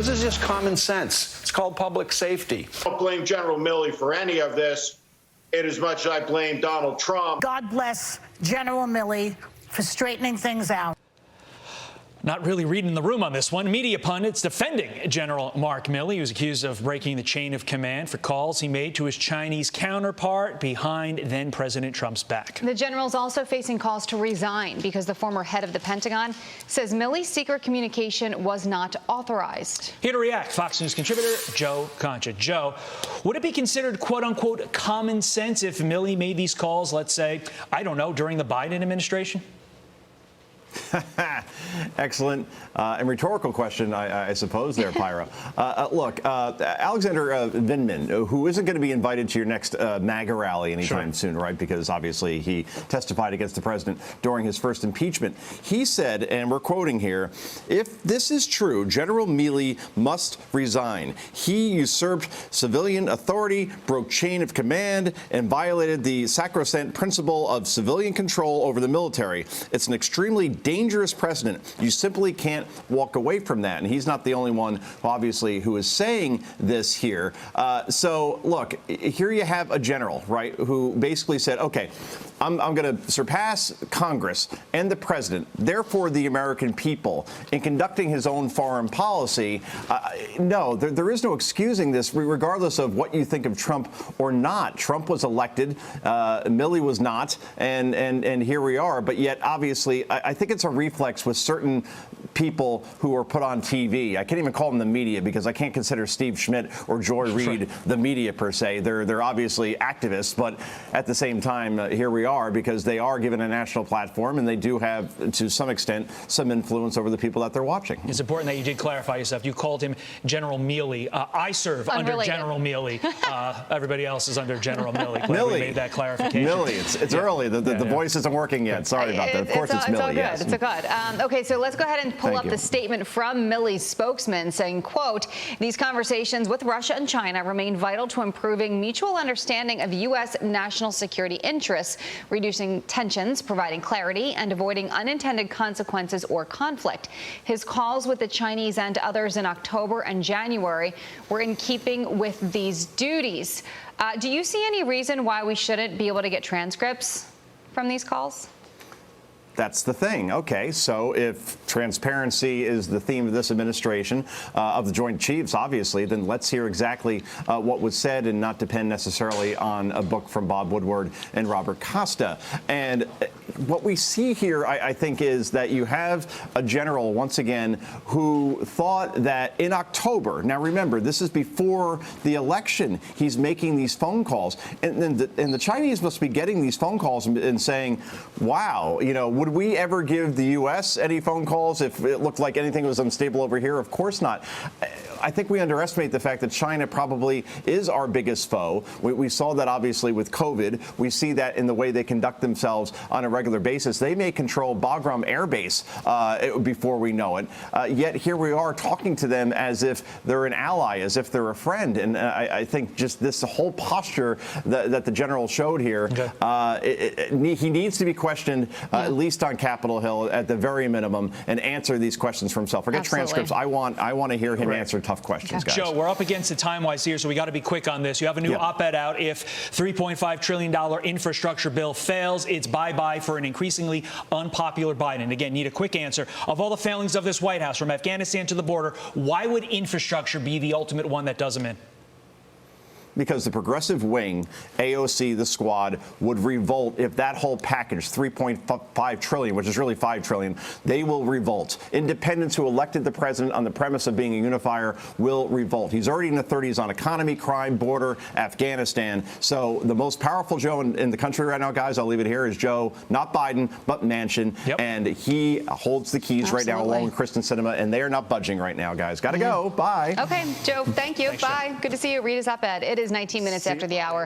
This is just common sense. It's called public safety. I don't blame General Milley for any of this, in as much as I blame Donald Trump. God bless General Milley for straightening things out. Not really reading the room on this one. Media pundits defending General Mark Milley, who's accused of breaking the chain of command for calls he made to his Chinese counterpart behind then-President Trump's back. The general's also facing calls to resign because the former head of the Pentagon says Milley's secret communication was not authorized. Here to react, Fox News contributor Joe Concha. Joe, would it be considered quote-unquote common sense if Milley made these calls, let's say, I don't know, during the Biden administration? Excellent and rhetorical question, I suppose, there, Pyra. Look, Alexander Vindman, who isn't going to be invited to your next MAGA rally anytime soon, right? Because obviously he testified against the president during his first impeachment. He said, and we're quoting here, if this is true, General Milley must resign. He usurped civilian authority, broke chain of command, and violated the sacrosanct principle of civilian control over the military. It's an extremely dangerous precedent. You simply can't walk away from that. And he's not the only one, obviously, who is saying this here. So, look, here you have a general, right, who basically said, OK, I'm going to surpass Congress and the president, therefore the American people, in conducting his own foreign policy. No, there is no excusing this, regardless of what you think of Trump or not. Trump was elected. Milley was not. And here we are. But yet, obviously, I think it's a reflex with certain people who are put on TV. I can't even call them the media because I can't consider Steve Schmidt or Joy Reid the media per se. They're obviously activists, but at the same time, here we are because they are given a national platform and they do have, to some extent, some influence over the people that they're watching. It's important that you did clarify yourself. You called him General Milley. I serve under General Milley. Everybody else is under General Milley. Milley. We made that clarification. Milley. It's early. The voice isn't working yet. Sorry about that. Of course it's Milley. It's all good. Yes. It's all good. OK, so let's go ahead and pull up the statement from Milley's spokesman saying, quote, these conversations with Russia and China remain vital to improving mutual understanding of U.S. national security interests, reducing tensions, providing clarity, and avoiding unintended consequences or conflict. His calls with the Chinese and others in October and January were in keeping with these duties. Do you see any reason why we shouldn't be able to get transcripts from these calls? That's the thing. OK, so if transparency is the theme of this administration, of the Joint Chiefs, obviously, then let's hear exactly what was said and not depend necessarily on a book from Bob Woodward and Robert Costa. And what we see here, I think, is that you have a general, once again, who thought that in October, now remember, this is before the election, he's making these phone calls. And the Chinese must be getting these phone calls and saying, wow, you know, would we ever give the U.S. any phone calls if it looked like anything was unstable over here? Of course not. I think we underestimate the fact that China probably is our biggest foe. We saw that obviously with COVID. We see that in the way they conduct themselves on a regular basis. They may control Bagram Air Base before we know it. Yet here we are talking to them as if they're an ally, as if they're a friend. And I think just this whole posture that the general showed here, he needs to be questioned at least on Capitol Hill at the very minimum and answer these questions for himself. Forget transcripts. I want to hear him answer tough questions, guys. Joe, we're up against the time-wise here, so we got to be quick on this. You have a new op-ed out. If $3.5 trillion infrastructure bill fails, it's bye-bye for an increasingly unpopular Biden. And again, need a quick answer. Of all the failings of this White House, from Afghanistan to the border, why would infrastructure be the ultimate one that does them in? Because the progressive wing, AOC, the squad, would revolt if that whole package, $3.5 trillion, which is really $5 trillion, they will revolt. Independents who elected the president on the premise of being a unifier will revolt. He's already in the 30s on economy, crime, border, Afghanistan. So the most powerful Joe in the country right now, guys, I'll leave it here, is Joe, not Biden, but Manchin. And he holds the keys right now along with Kristen Sinema, and they are not budging right now, guys. Got to go. Bye. OK, Joe, thank you. Thanks, bye. Joe. Good to see you. Read his op-ed. It is 19 minutes after the hour.